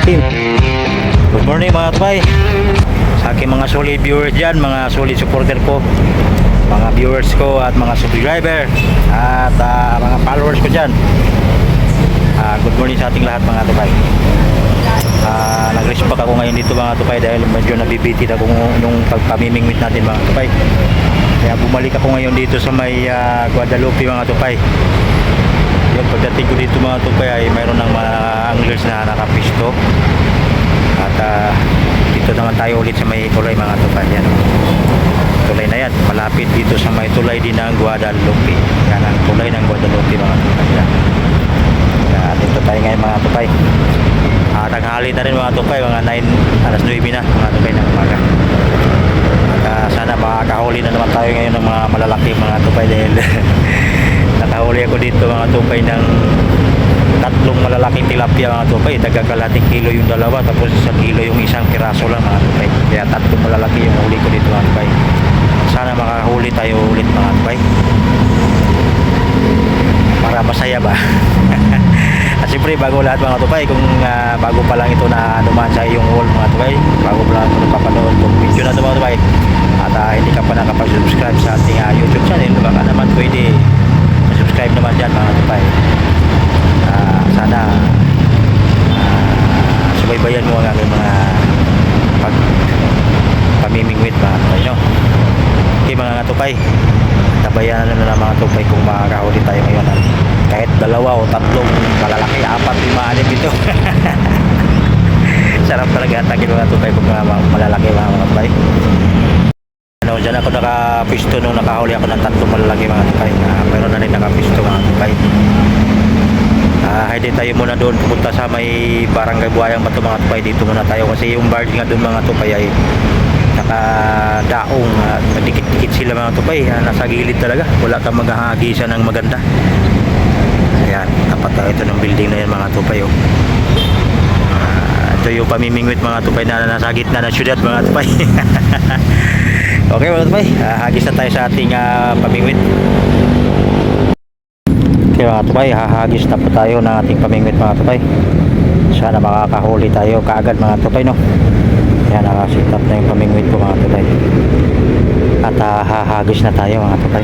Good morning mga tupay, sa aking mga solid viewers dyan, mga solid supporter ko, mga viewers ko at mga subscriber at mga followers ko dyan. Good morning sa ating lahat mga tupay. Nag-respect ako ngayon dito mga tupay dahil medyo nabibitit ako nung pagpamimingwit natin mga tupay. Kaya bumalik ako ngayon dito sa may Guadalupe mga tupay. Yung pagdating ko dito mga tupay ay mayroon ng mga anglers na nakapisto. At dito naman tayo ulit sa may tulay mga tupay. Yan. Tulay na yan, malapit dito sa may tulay din ng Guadalupe. Yan ang tulay ng Guadalupe mga tupay. Yan. Dito tayo ngayon mga tupay. Tanghali na rin mga tupay, mga 9, alas 9 na mga tupay ng umaga. Sana makakahuli na naman tayo ngayon ng mga malalaki mga tupay dahil nakahuli ako dito mga tupay ng tatlong malalaking tilapia mga tupay. Kalahating kilo yung dalawa, tapos 1 kilo yung isang piraso lang mga tupay. Kaya tatlong malalaki yung huli ko dito mga tupay. Sana makahuli tayo ulit mga tupay para masaya ba. At siyempre bago lahat mga tupay, kung bago pa lang ito na dumaan sa iyong wall mga tupay, bago pa lang ito napapanood itong video na ito mga tupay, at hindi ka pa nakapag-subscribe sa ating YouTube channel, baka naman pwede subscribe naman dyan mga tupay. Sana subaybayan mo ang aking mga pamimingwit mga tupay, no? Okay mga tupay, tabayan na lang mga tupay kung makakahuli tayo ngayon kahit 2 o 3 malalaki, 4, 5 dito. Sarap talaga atagin mga tupay kung malalaki mga tupay. Dyan ako nakapisto nung nakahuli ako ng 3 malalaki mga tupay. Mayroon na rin nakapisto mga tupay. Hindi tayo muna doon pupunta sa may barangay Buhayang Bato mga tupay. Dito muna tayo kasi yung barge nga doon mga tupay ay nakadaong, madikit-dikit sila mga tupay. Nasa gilid talaga, wala kang maghahagisa ng maganda. Ayan, tapat tayo ito ng building na yan mga tupay. Ito yung pamimingwit mga tupay na nasa gitna ng syudad mga tupay. Okay mga tupay, hagis na tayo sa ating pamingwit. Okay mga tupay, hahagis na po tayo ng ating pamingwit mga tupay. Sana makakahuli tayo kaagad mga tupay, no? Yan, nakasit up na yung pamingwit ko mga tupay. At hahagis na tayo mga tupay.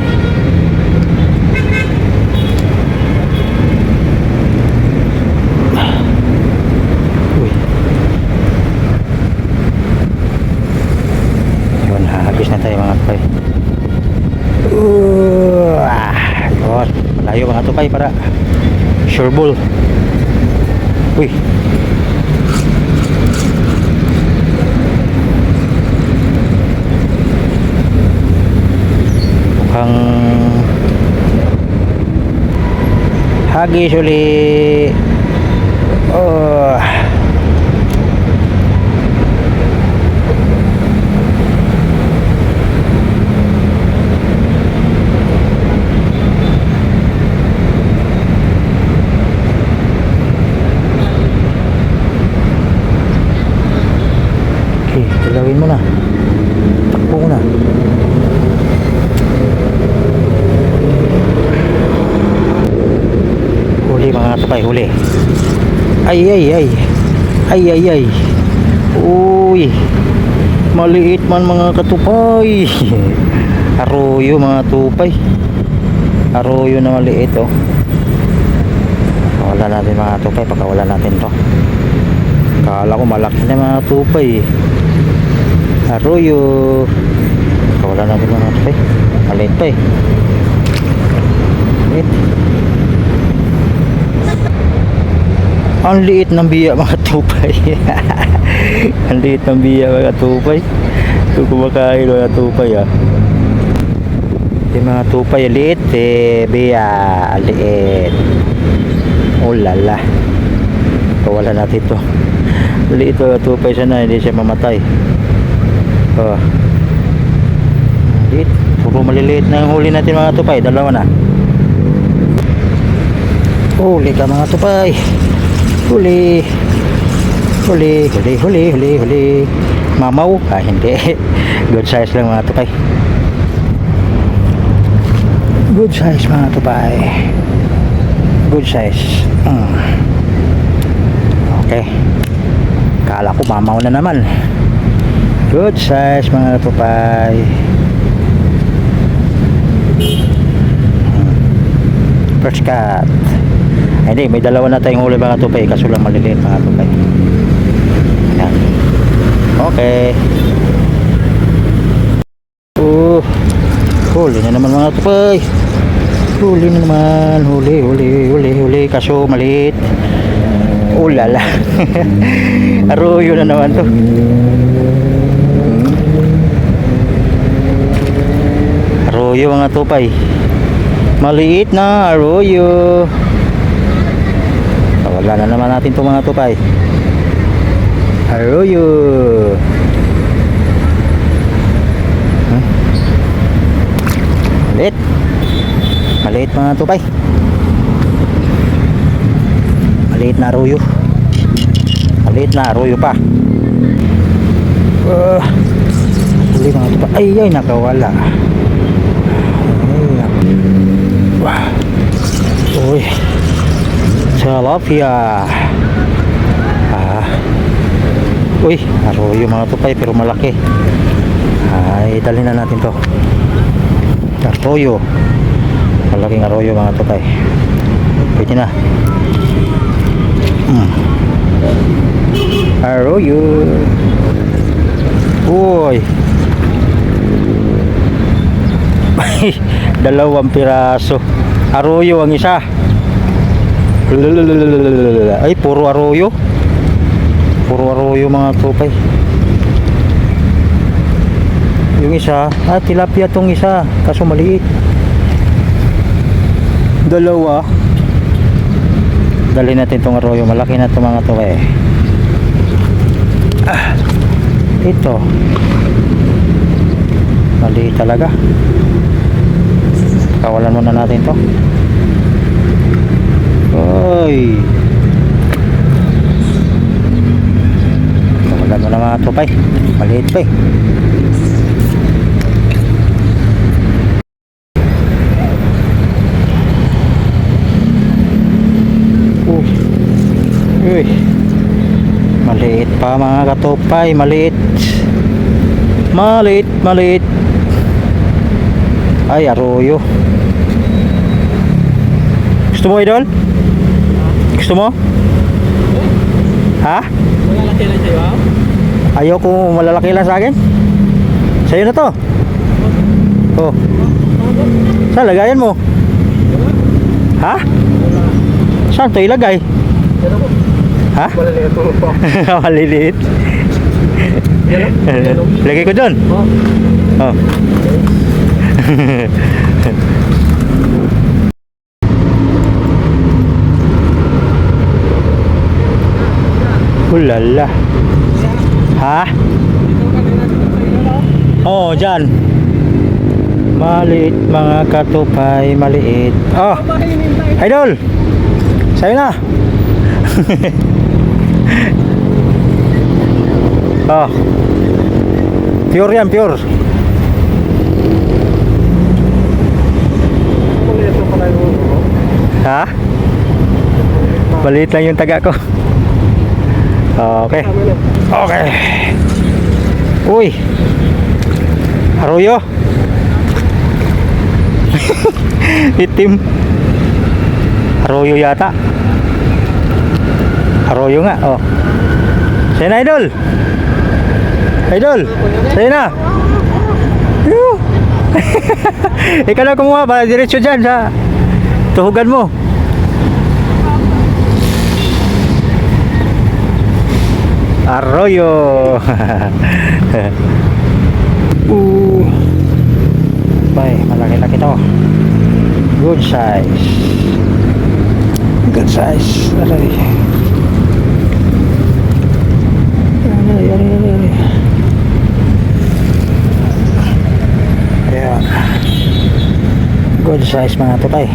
Yun, hahagis na tayo mga tupay. Yun, malayo mga tupay para sure ball. Uy, mukhang hagis uli. Okay, galawin mo na, takbo mo na. Huli mga tupay, huli. Ay. Uy, maliit man mga katupay. Arroyo mga tupay, arroyo na maliit. Wala natin mga tupay, pagkawala natin to. Kala ko malaki na mga tupay. Arroyo, pagkawala natin mga tupay, maliit pa maliit. Ang liit ng biya mga tupay. Ang liit ng biya mga tupay. Kung kumakain mga tupay yung mga tupay liit biya liit. Oh lala, pawala natin to. Liit mga tupay, sana hindi siya mamatay. Liit, puro maliliit na yung huli natin mga tupay. 2 na. Huli ka mga tupay. Huli. Mamaw? Hindi. Good size lang mga tupay. Good size mga tupay. Good size. Okay. Kala ko mamaw na naman. Good size mga tupay. First cut. Ay, hindi, may dalawa na tayong huli mga tupay, kaso lang maliliit mga tupay. Yan. Okay. Huli na naman mga tupay. Huli na naman. Huli. Kaso maliit. Ulala. Arroyo na naman to. Arroyo mga tupay. Maliit na arroyo. Wala na naman natin to mga tupay. Arroyo. Maliit mga tupay. Maliit na arroyo. Maliit na arroyo pa. Huli mga tupay. Ay nakawala. Uy, tilapia. Uy, arroyo mga tupay pero malaki. Ay, dali na natin to. Arroyo. Malaking arroyo mga tupay. Pwede na. Arroyo. Uy. Dalawang piraso. Arroyo ang isa. Ay, puro arroyo. Puro arroyo mga tupay. Yung isa, tilapia tong isa, kaso maliit. Dalawa. Dali natin tong arroyo, malaki na itong mga tupay. Ito. Maliit talaga. Kawalan muna natin to. Oy. Kawalan mo na mga tupay. Maliit pa eh. Uy. Maliit pa mga katupay. Maliit. Maliit. Ay, arroyo. Gusto mo, idol? Gusto mo? Ha? Malalaki lang sa'yo, ha? Ayaw ko malalaki lang sa akin. Sa'yo na to. Oh. Saan lagayan mo? Ha? Saan to ilagay? Ha? Maliliit mo po. Maliliit. Lagay ko doon. Oh. Ulala. Ha? Oh, dyan. Maliit mga katupay, maliit. Oh, idol. Sa'yo na. Oh. Pure yan, pure. Ha? Maliit lang yung taga ko. Okay. Okay. Uy. Arroyo. Itim. Arroyo yata. Arroyo nga. Oh. Sa'yo na, idol. Idol. Sa'yo na. Ikaw na kumuha para diretso dyan sa tuhugan mo. Arroyo. Bay, malaki-laki to. Good size. Good size. Aray. Ayan. Good size mga tutay.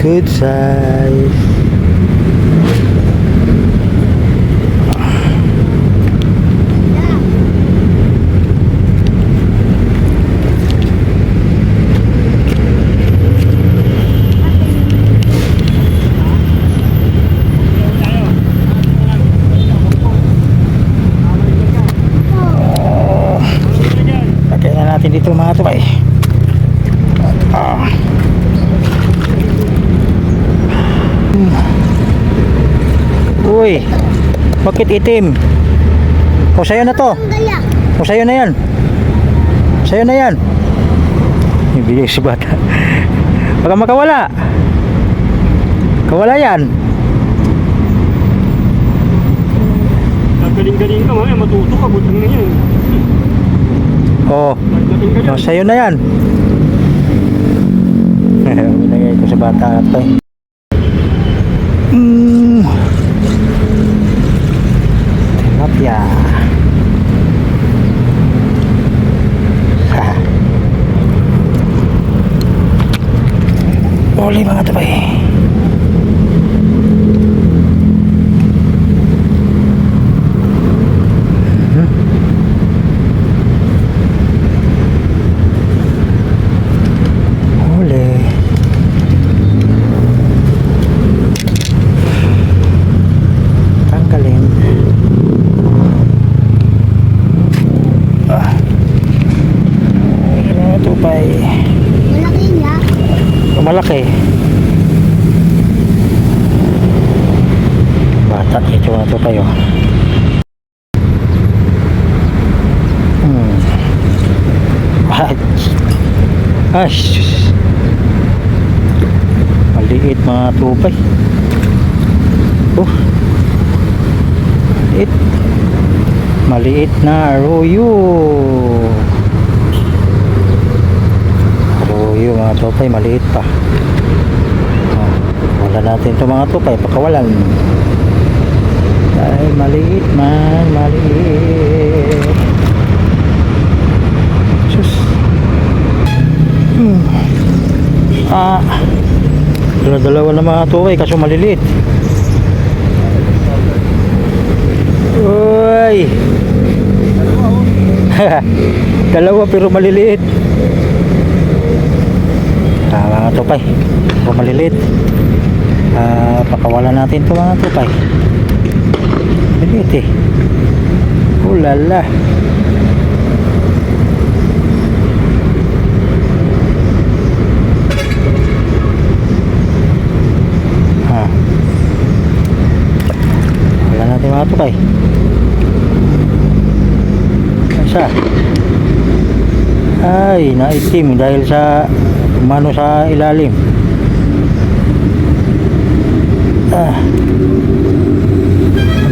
Good size. Ah. Uy, bakit itim? O sa'yo na to. O sa'yo na yan. Sa'yo na yan. Ibigay si bata. Baka makawala. Kawala yan. Galing-galing ka, mamaya matuto ka, butang na yan. O, Galing ka dyan. sa'yo na yan. Binigay ko sa bata ito. Tilapia. Uli mga tabay. Uli. Tanggalin. Ito pa Malaki nga. malaki. Bata, ito na ito kayo. Ay, sus. Maliit mga tupay. Oh. Maliit. Maliit na arroyo. Arroyo mga tupay, maliit pa. Oh, wala natin ito mga tupay, pakawalan. Dahil maliit man, maliit. Sus. Dalawa na mga tupay, kaso maliliit. Uy. Dalawa pero maliliit. Mga tupay, pero maliliit. Pakawalan natin ito mga tupay. Maliliit eh. Ulala. Wala natin mga tupay. Isa. Ay, naitim dahil sa umano sa ilalim.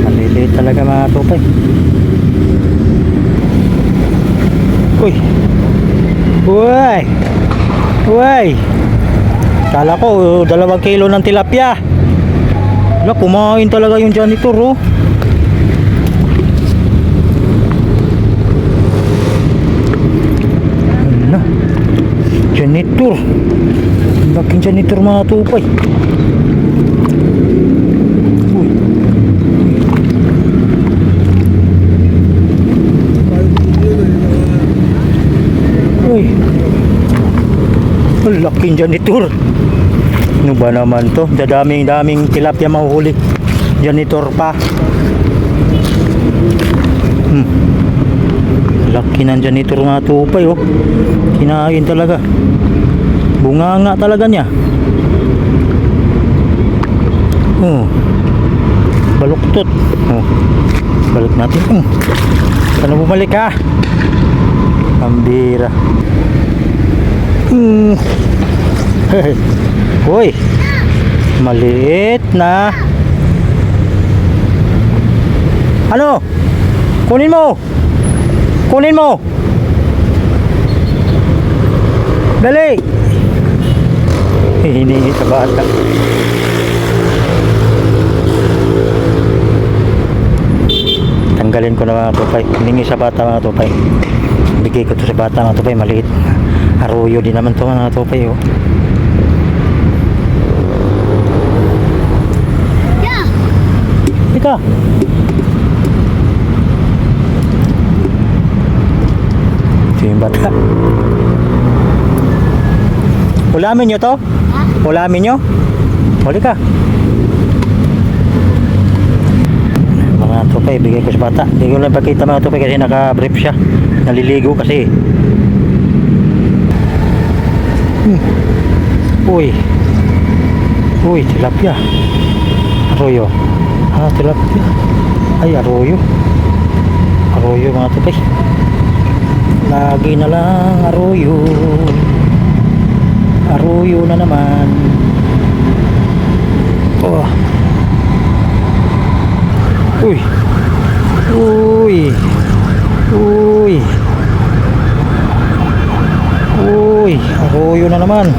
Maliliit talaga mga tupay. Uy. Uy. Uy. Kala ko 2 kilo ng tilapia. Wala, kumain talaga yung janitor oh. Wala. Janitor. Laking janitor mga tupay. Uy. Uy. Laking janitor. Ano ba naman to? Daming tilapia mahuhuli. Janitor pa. Laki ng janitor mga tupay oh. Kinain talaga. Bunganga talaga niya. Oh. Baluktot. Oh. Balik natin. Sana bumalik ha. Pambira. Uy. Maliit na. Ano? Kunin mo. Kunin mo. Dali. Hihingi sa bata. Tanggalin ko na mga tupay. Hiningi sa bata mga tupay. Bigay ko to sa bata mga tupay. Maliit. Arroyo din naman to mga tupay oh. Ika. Ito yung bata. Ulamin nyo to? Ulamin nyo? Huli ka. Mga tupay, bigay ko sa bata. Hindi ko lang pakita mga tupay kasi naka-brief siya. Naliligo kasi. Uy. Uy, tilapia. Arroyo. Ah, tilapia. Ay, arroyo. Arroyo mga tupay. Lagi na lang arroyo. Arroyo na naman. Oh. Uy. Uy. Uy. Uy, arroyo na naman.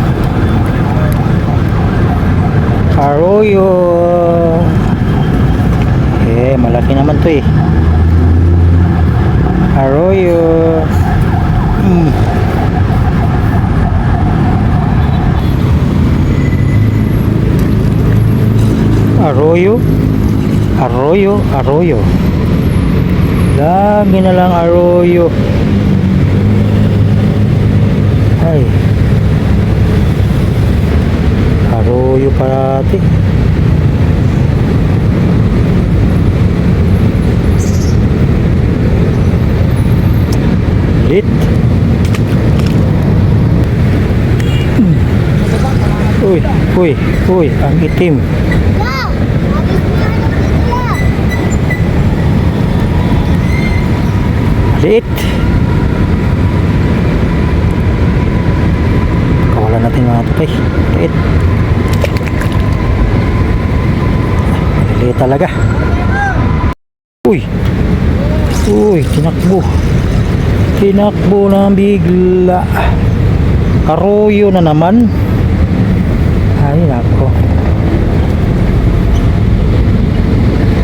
Arroyo. Malaki naman to eh. Arroyo. Arroyo. Arroyo, arroyo. Lagi na lang arroyo. Ay. Arroyo parati. Lit. Uy, uy, uy, ang itim. Wow! Habis na nakikila. Lit. Kawalan natin mga tupay. Lit. Lit talaga. Uy. Uy, tinakbo. Tinakbo na bigla. Arroyo na naman. Ay, nako.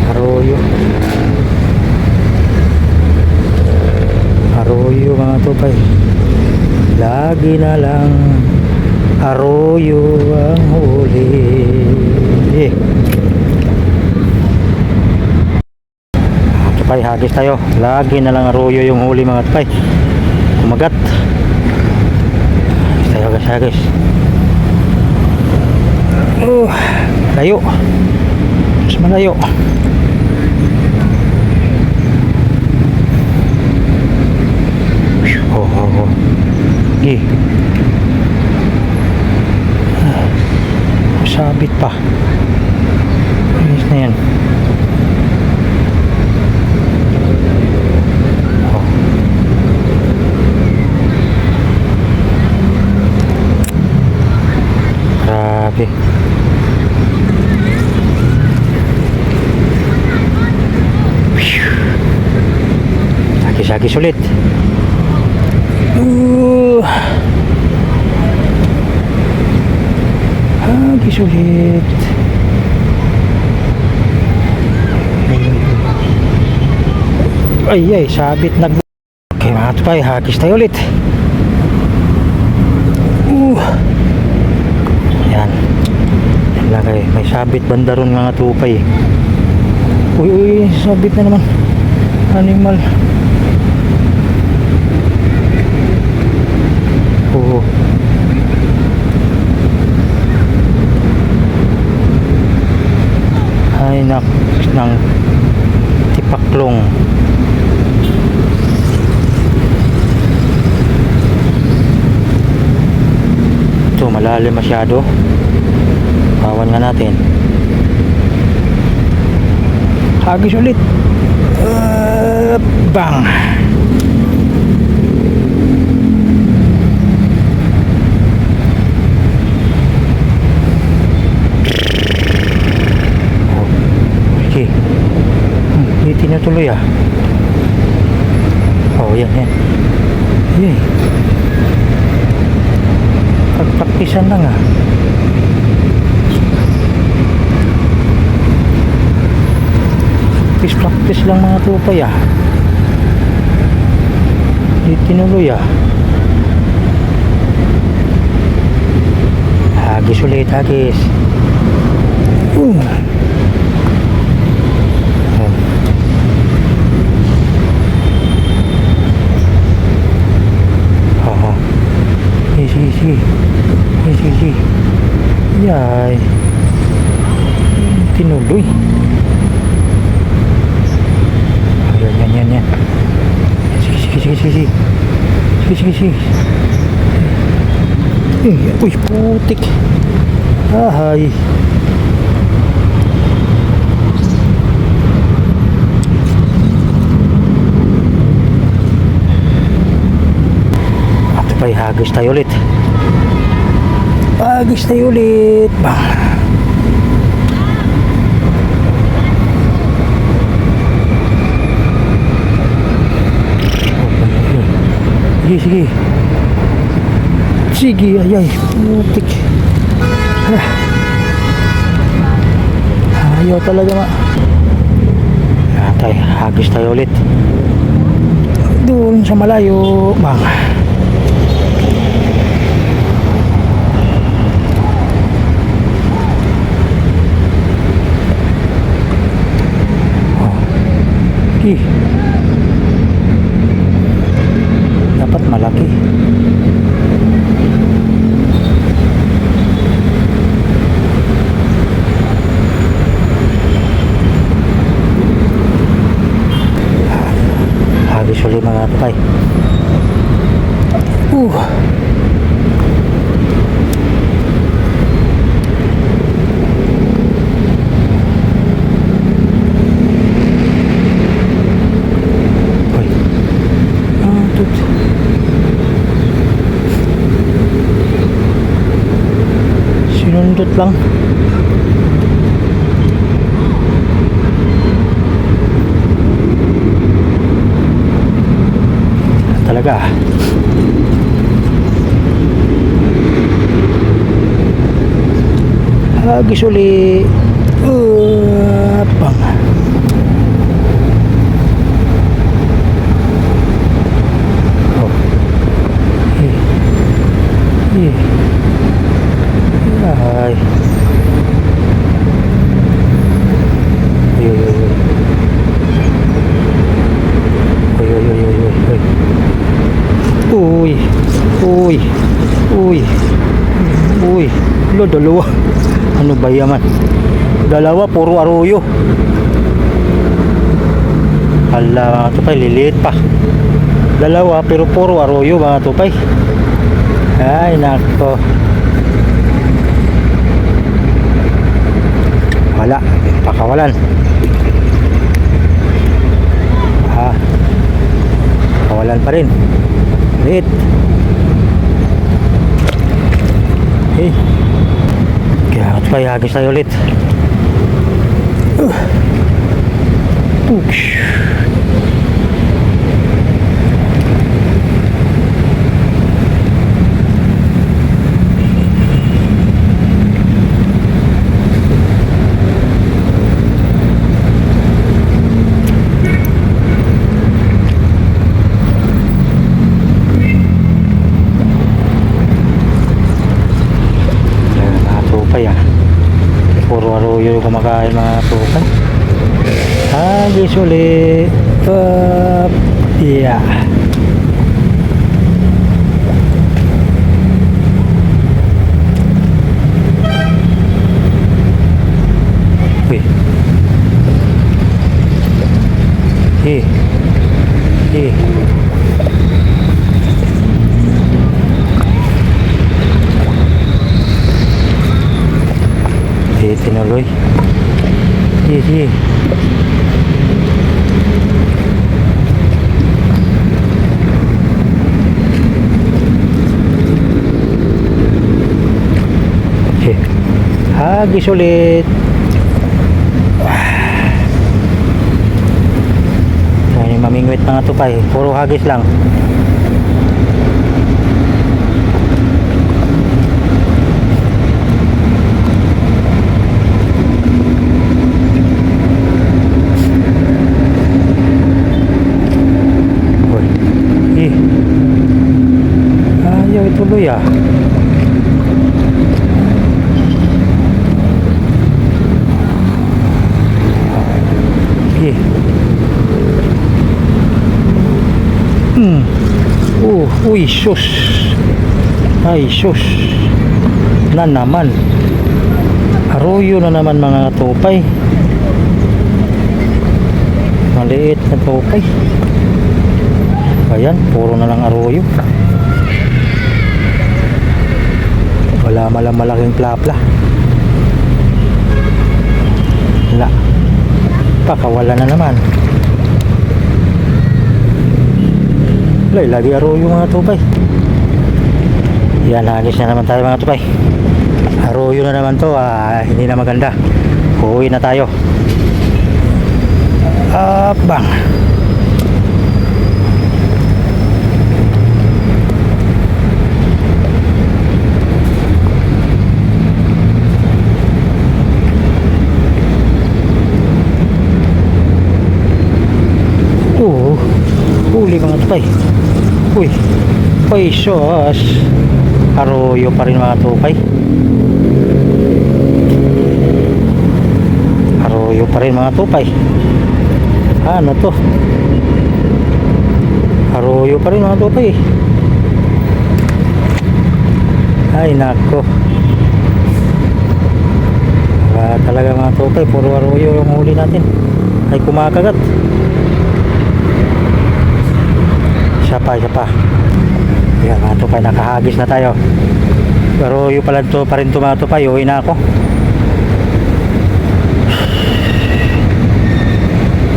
Arroyo. Arroyo mga tupay. Lagi na lang arroyo ang huli. Tupay, hagis tayo. Lagi na lang arroyo yung huli mga tupay. Kumagat. Tayo guys, hagis. Layo. Mas malayo. Oh. Sabit pa. Ayos na yan. Oh. Grabe. Hagis ulit. Hagis ulit. Ay, sabit nag. Okay mga tupay, hagis tayo ulit. Yan. Yan lang kayo. May sabit banda ron mga tupay. Uy, sabit na naman. Animal. Ay nak ng tipaklong. Ito malalim masyado. Pawan nga natin. Hagis ulit. Bang. Okay. Hindi tinutuloy ah. Oh, yan. Yay. Pagpraktisan lang ah. Practice lang mga tupay ah. Hindi tinuloy ah. Hagis ulit, hagis. Sige. Yay. Tinuloy. Yan. Sige. Uy, putik. Ahay. Ito pa, hagis tayo ulit. Hagis tayo ulit. Bang. Sige, sige. Sige, ayay. Putik. Ayaw talaga ma. Tayo, hagis tayo ulit. Doon sa malayo. Bang. Oh. Sige. Dapat malaki. Hagis ulit mga kapay. Uy. Tut. Sinundot lang. Talaga. Hagis uli. Bang. Oh. Ay. Uy. Uy. Uy. Uy. Lo, dalawa. Ano ba yaman? Dalawa, puro aroyo. Hala, mga tupay, liliit pa. Dalawa, pero puro aroyo, mga tupay. Ay, nako. Wala, pakawalan. Pakawalan pa rin. Liit. Hey. Kaya ito pa, hagis tayo ulit. Push. Puro aroyo yung kumakain mga tukan. Hagis ulit. Yeah. Uy. Tinuloy. Sige. Hagis ulit. Ay, mamingwit mga tupay. Puro hagis lang. Ayaw ituloy ah. Okay. Uy, sus. Ay, sus. Na naman. Arroyo na naman mga tupay. Maliit na tupay. Ayan, puro na lang arroyo. Malang malaking plapla. Wala. Pakawala na naman. Lagi aro yung mga tupay. Yan, hagis na naman tayo mga tupay. Arroyo na naman to, hindi na maganda. Uuwi na tayo. Bang. Huli mga tupay. Uy, sos. Arroyo pa rin mga tupay. Arroyo pa rin mga tupay. Ano to? Arroyo pa rin mga tupay. Ay nako. Talaga mga tupay, puro arroyo yung huli natin. Ay kumakagat. Isa pa. Yan mga tupay, nakahagis na tayo. Arroyo pala to pa rin to mga tupay. Uwi na ako.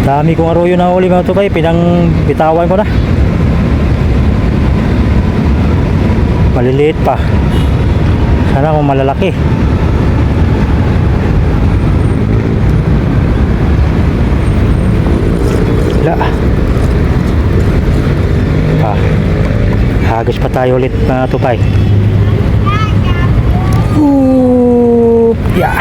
Dami kong arroyo na huli mga tupay, pinang bitawan ko na. Maliliit pa. Sana kung malalaki. Wala. Hagis pa tayo ulit mga tupay. Yeah.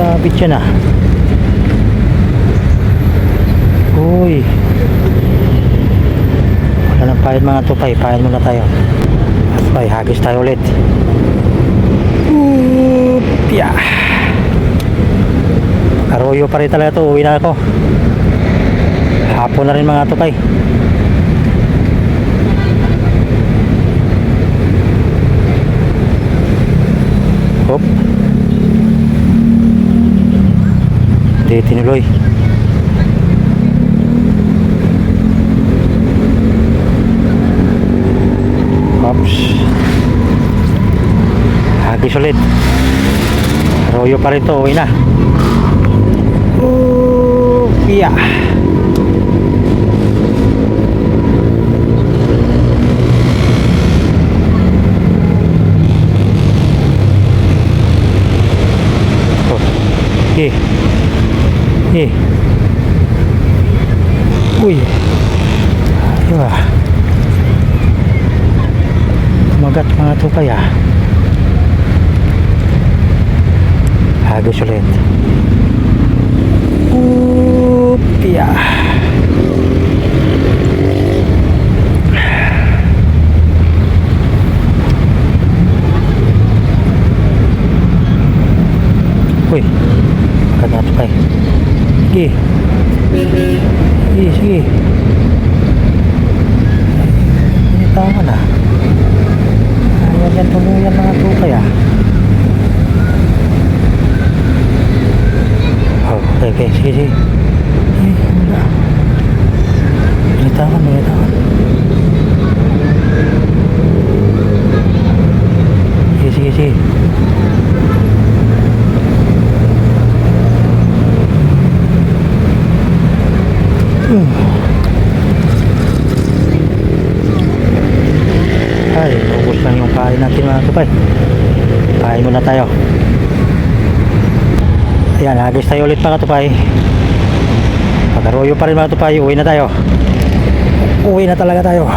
Sabit siya na. Uy, wala nang pahid mga tupay. Pahid muna tayo. At bay, hagis tayo ulit. Yeah. Arroyo pa rin talaga to. Uwi na ako. Hapon na rin mga tupay. Hop. Hindi tinuloy. Oops. Hagis ulit. Arroyo pa rin to. Uwi na. Yeah. Uy. Diba? Magat mga tupay Hagis ulit. Yeah. Uy. Magat mga tupay. Sige. Sige. Ini tama na. Ayan yan, tuluyan mga tupay Okay, sige. Wala. Ini tama. Sige. Ay, ubos lang yung kain natin mga tupay. Kain muna tayo. Ayan, hagis tayo ulit mga tupay. Pag-arroyo pa rin mga tupay. Uwi na tayo. Uwi na talaga tayo.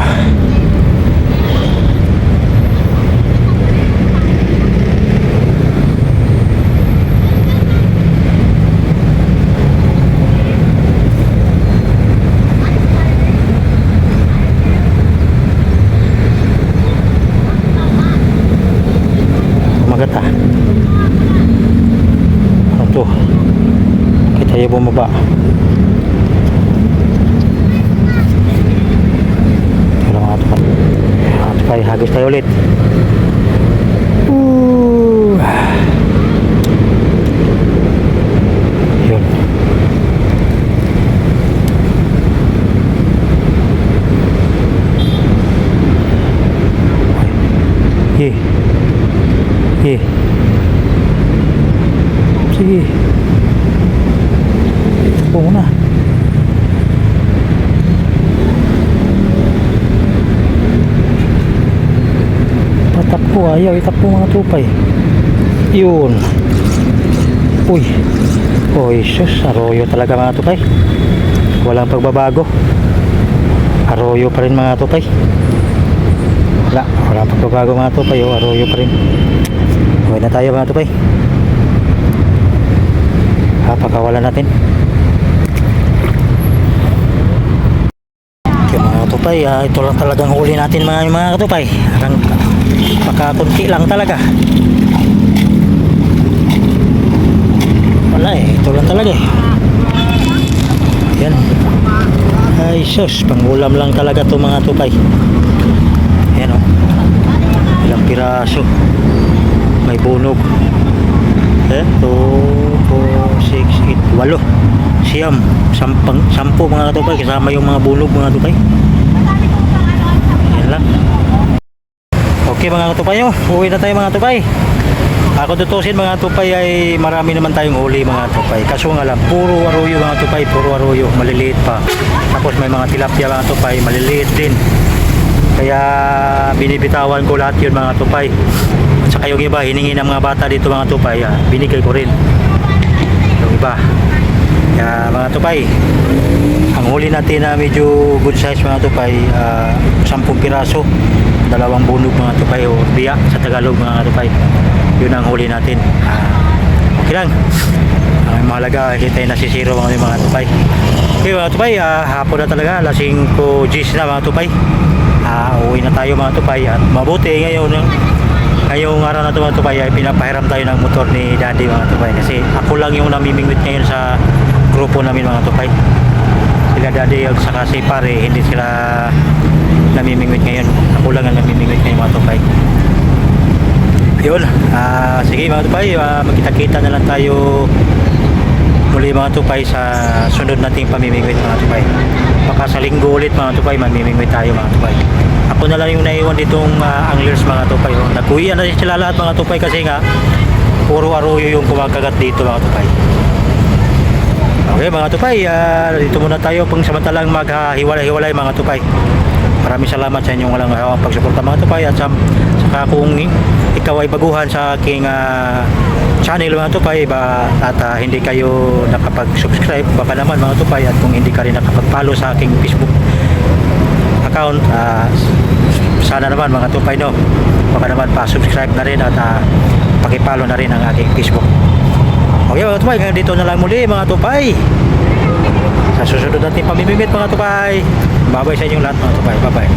Kumagat dito. Okay, tayo bumaba. Wala mga tupay. Mga tupay, hagis tayo ulit. Yun. Sige. Sige. Ito muna. Patakbo, ayaw itakbo mga tupay. Yun. Uy. Uy, sus, arroyo talaga mga tupay. Walang pagbabago. Arroyo pa rin mga tupay. Walang pagbabago mga tupay. Arroyo pa rin. Huwag na tayo mga tupay. Pagkawalan natin. Okay mga tupay, ito lang talagang huli natin mga tupay. Makakunti lang talaga. Wala ito lang talaga Yan. Ay sus, pangulam lang talaga to mga tupay. Yan ilang piraso. May bunog. 2, 4, 6, 8, 8 siyam, 10 mga tupay kasama yung mga bunog mga tupay. Yan lang. Okay mga tupay, uwi na tayo mga tupay. Ako tutusin mga tupay ay marami naman tayong huli mga tupay. Kaso nga lang, puro arroyo mga tupay, puro arroyo, maliliit pa. Tapos may mga tilapia mga tupay, maliliit din. Kaya binibitawan ko lahat yun mga tupay. At saka yung iba, hiningi ng mga bata dito mga tupay, binigay ko rin. Yung iba. Kaya mga tupay, ang huli natin na medyo good size mga tupay, 10 piraso, 2 bunog mga tupay o biya sa Tagalog mga tupay. Yun ang huli natin. Okay lang. Ang mahalaga, hindi tayo nasisiro mga tupay. Okay mga tupay, hapon na talaga, alas 5:10 na mga tupay. Uwi na tayo mga tupay at mabuti ngayong araw na ito mga tupay ay pinapahiram tayo ng motor ni Daddy mga tupay kasi ako lang yung namimingwit ngayon sa grupo namin mga tupay. Sila Daddy at saka si Pare hindi sila namimingwit ngayon, ako lang ang namimingwit ngayon mga tupay. Yun, sige mga tupay, magkita-kita na lang tayo muli mga tupay sa sunod nating pamimingwit mga tupay. Baka sa linggo ulit mga tupay mamimingwit tayo mga tupay. Ako na lang yung naiwan ditong anglers mga tupay. Nagkuhian na sila lahat mga tupay kasi nga puro arroyo yung kumakagat dito mga tupay. Okay mga tupay, dito muna tayo pang samantalang maghiwalay-hiwalay mga tupay. Maraming salamat sa inyong walang pagsuporta mga tupay at saka kung ikaw ay baguhan sa aking channel mga tupay at hindi kayo nakapag-subscribe, baka naman mga tupay, at kung hindi ka rin nakapag-follow sa aking Facebook account, sana naman mga tupay baka naman pa-subscribe na rin at paki-follow na rin ang aking Facebook. Okay mga tupay, hanggang dito na lang muli mga tupay. Sa susunod natin pamimimit mga tupay. Bye-bye sa inyong lahat mga tupay. Bye-bye.